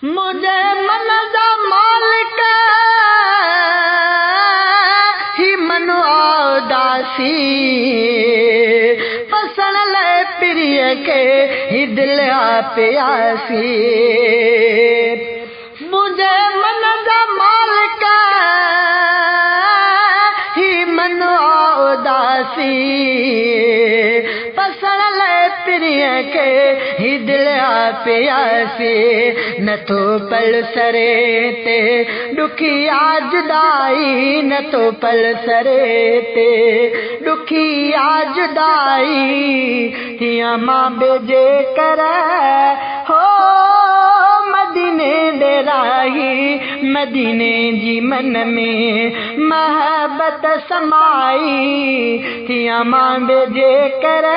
मुझे मन दा मालिक ही मनु आउदासी पसण ले प्रिय के ही दिल प्यासी मुझे मन दा मालिक ही मनु आउदासी पसण ले प्रिय के ही दिल प्यासी न तो पल सरे ते दुखिया जुदाई न तो पल सरे ते दुखिया जुदाई तिया मां बेजे कर हो मदीने दे राही मदीने जी मन में महबत समाई तिया मां बेजे कर